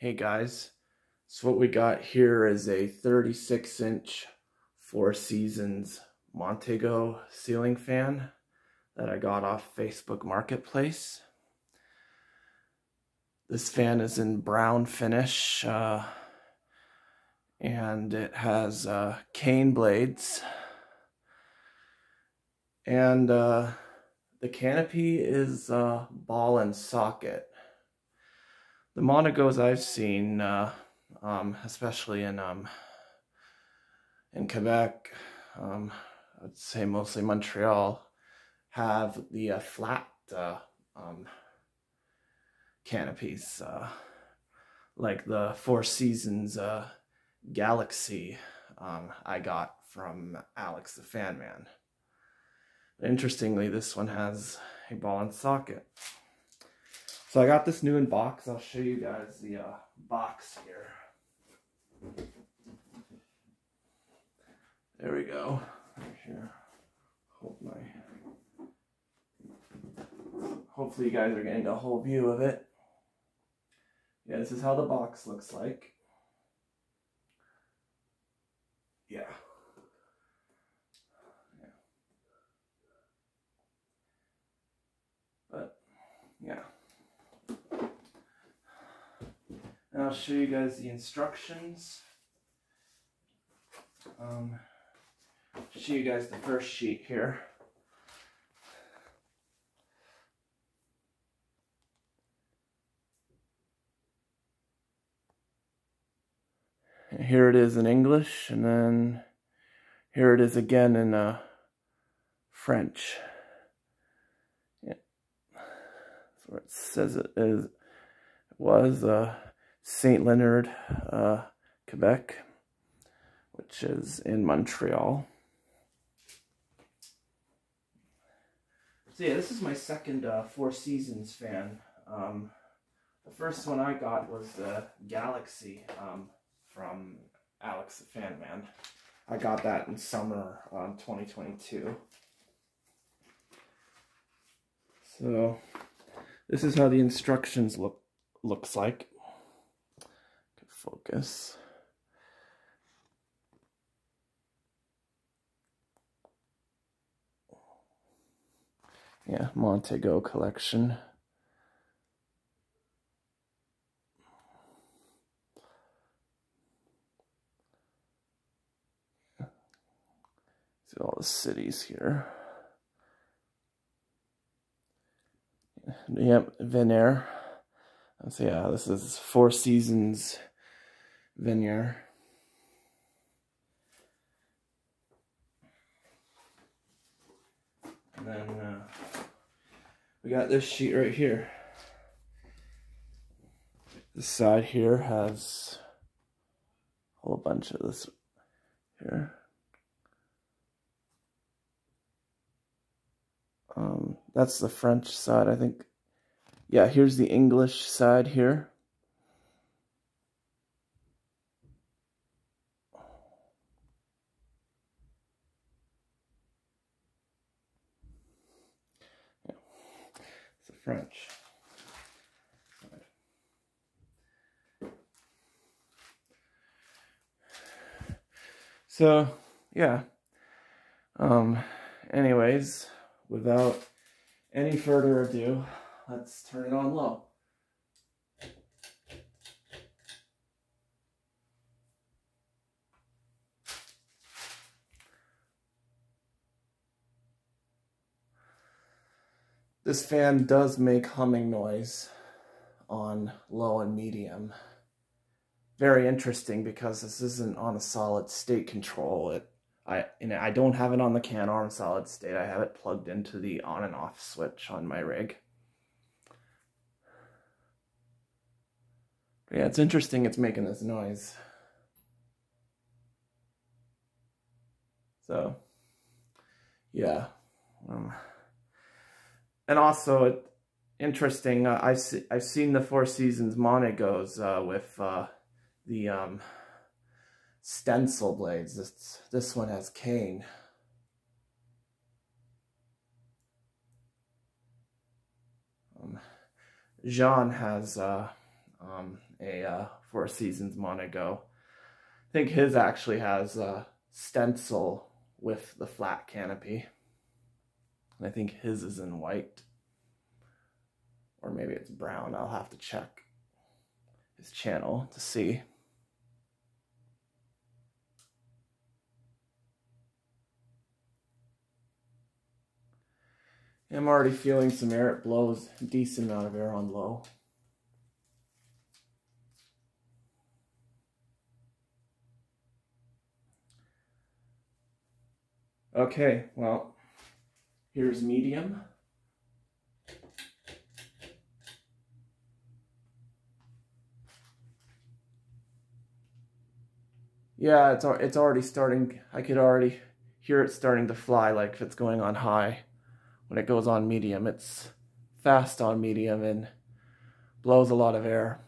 Hey guys, so what we got here is a 36-inch Four Seasons Montego ceiling fan that I got off Facebook Marketplace. This fan is in brown finish and it has cane blades, and the canopy is ball and socket. The Montegos I've seen, especially in Quebec, I'd say mostly Montreal, have the flat canopies, like the Four Seasons Galaxy I got from Alex the Fan Man. Interestingly, this one has a ball and socket. So I got this new in box. I'll show you guys the box here. There we go. Right here. Hopefully you guys are getting a whole view of it. Yeah, this is how the box looks like. Yeah. But yeah. And I'll show you guys the instructions. Show you guys the first sheet here. And here it is in English, and then here it is again in French. Yeah. That's where it says it is. It was Saint Leonard, Quebec, which is in Montreal. So yeah, this is my second Four Seasons fan. The first one I got was the Galaxy from Alex the Fan Man. I got that in summer 2022. So this is how the instructions looks like. Focus. Yeah, Montego collection. See all the cities here. Yep, Veneer. So yeah, this is Four Seasons Veneer. And then we got this sheet right here. This side here has a whole bunch of this here. That's the French side, I think. Yeah, here's the English side here. Yeah, it's the French side. So, yeah. Anyways, without any further ado, let's turn it on low. This fan does make humming noise on low and medium. Very interesting because this isn't on a solid state control. I don't have it on the can arm solid state. I have it plugged into the on and off switch on my rig. But yeah, it's interesting it's making this noise. So, yeah. And also, interesting, I've seen the Four Seasons Montegos with the stencil blades. This one has cane. Jean has a Four Seasons Montego. I think his actually has a stencil with the flat canopy. And I think his is in white. Or maybe it's brown. I'll have to check his channel to see. I'm already feeling some air. It blows a decent amount of air on low. Okay, well, here's medium. Yeah, it's already starting. I could already hear it starting to fly, like if it's going on high. When it goes on medium, it's fast on medium and blows a lot of air.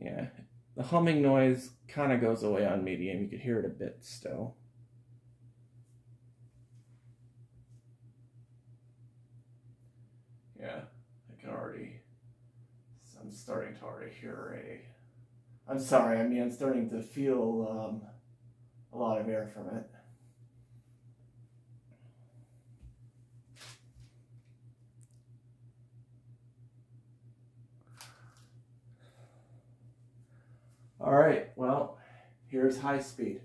Yeah, the humming noise kind of goes away on medium. You could hear it a bit still. Yeah, I'm starting to already hear I'm sorry, I mean, I'm starting to feel a lot of air from it. All right, well, here's high speed.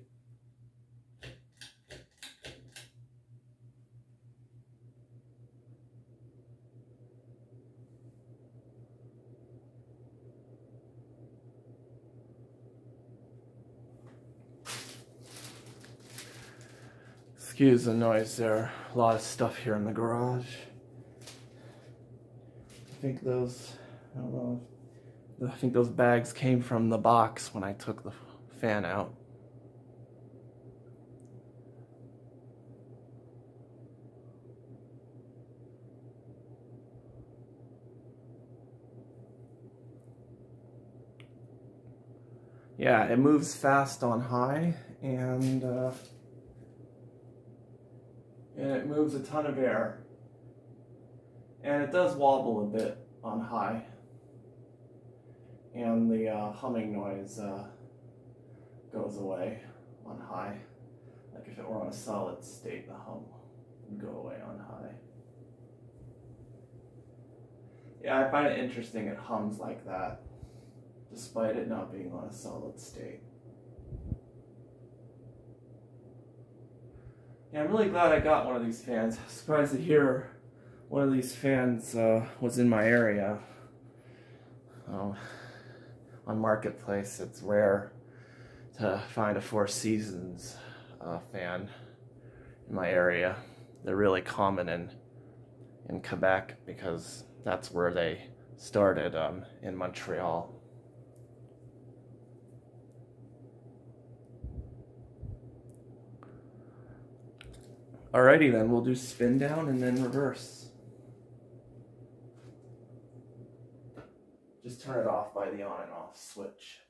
Excuse the noise, there are a lot of stuff here in the garage. I think those, I don't know, I think those bags came from the box when I took the fan out. Yeah, it moves fast on high, and it moves a ton of air. And it does wobble a bit on high. And the humming noise goes away on high. Like if it were on a solid state, the hum would go away on high. Yeah, I find it interesting it hums like that, despite it not being on a solid state. Yeah, I'm really glad I got one of these fans. I'm surprised to hear one of these fans was in my area. On Marketplace, it's rare to find a Four Seasons fan in my area. They're really common in Quebec because that's where they started, in Montreal. Alrighty then, we'll do spin down and then reverse. Just turn it off by the on and off switch.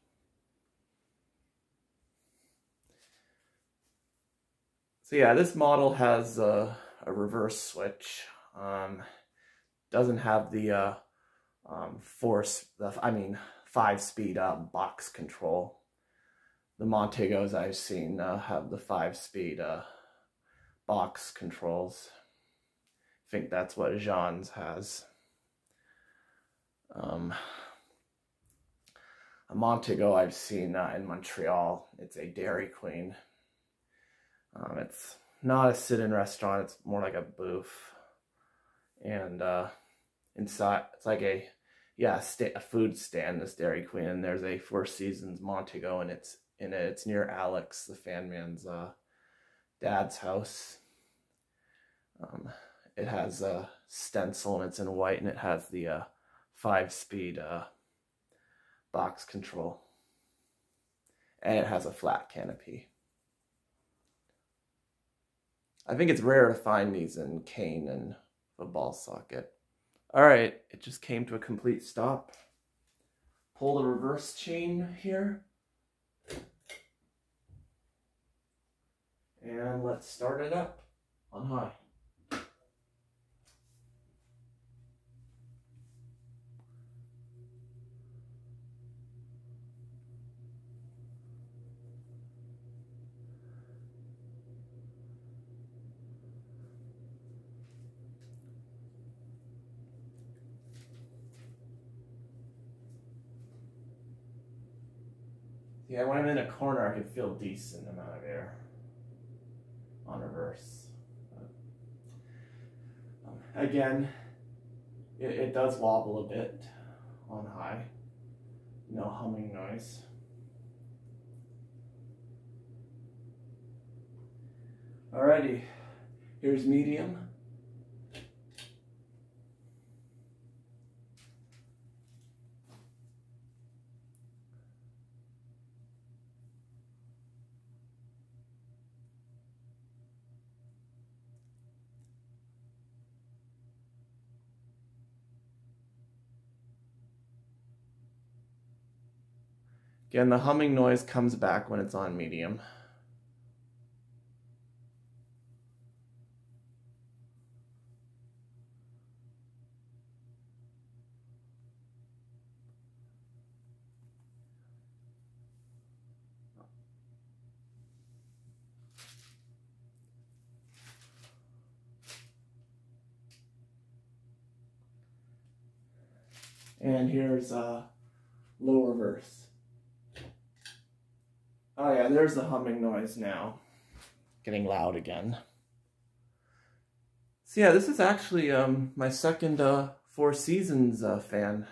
So yeah, this model has a reverse switch. Doesn't have the 5-speed box control. The Montegos I've seen have the 5-speed box controls. I think that's what Jean's has. A Montego I've seen in Montreal. It's a Dairy Queen. It's not a sit-in restaurant. It's more like a booth. And inside, it's like a food stand, this Dairy Queen. And there's a Four Seasons Montego, and it's near Alex, the fan man's dad's house. It has a stencil, and it's in white, and it has the 5-speed box control, and it has a flat canopy. I think it's rare to find these in cane and a ball socket. All right, it just came to a complete stop. Pull the reverse chain here. And let's start it up on high. Yeah, when I'm in a corner, I can feel a decent amount of air on reverse. Again, it does wobble a bit on high. No humming noise. Alrighty, here's medium. Again, the humming noise comes back when it's on medium. And here's low reverse. Oh yeah, there's the humming noise now. Getting loud again. So yeah, this is actually my second Four Seasons fan.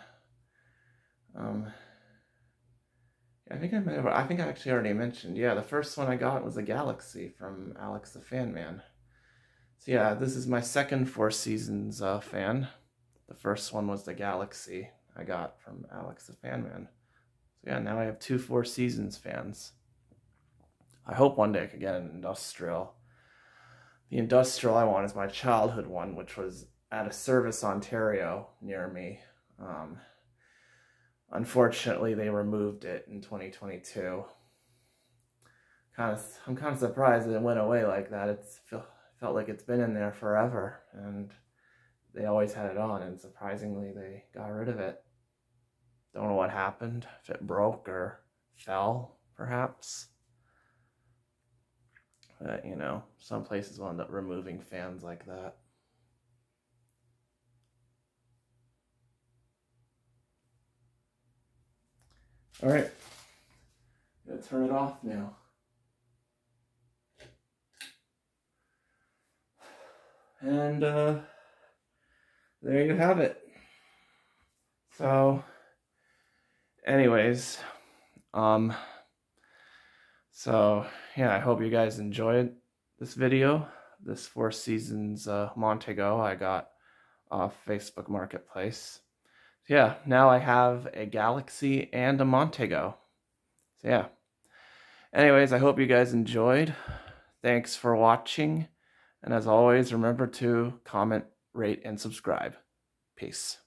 I think I actually already mentioned. Yeah, the first one I got was a Galaxy from Alex the Fan Man. So yeah, this is my second Four Seasons fan. The first one was the Galaxy I got from Alex the Fan Man. So yeah, now I have two Four Seasons fans. I hope one day I could get an industrial. The industrial I want is my childhood one, which was at a Service Ontario near me. Unfortunately, they removed it in 2022. I'm kind of surprised that it went away like that. It felt like it's been in there forever, and they always had it on, and surprisingly, they got rid of it. Don't know what happened, if it broke or fell, perhaps. But, you know, some places will end up removing fans like that. All right, I'm gonna turn it off now. And there you have it. So, anyways, so yeah, I hope you guys enjoyed this video. This Four Seasons Montego I got off Facebook Marketplace. So yeah, now I have a Galaxy and a Montego. So yeah. Anyways, I hope you guys enjoyed. Thanks for watching. And as always, remember to comment, rate, and subscribe. Peace.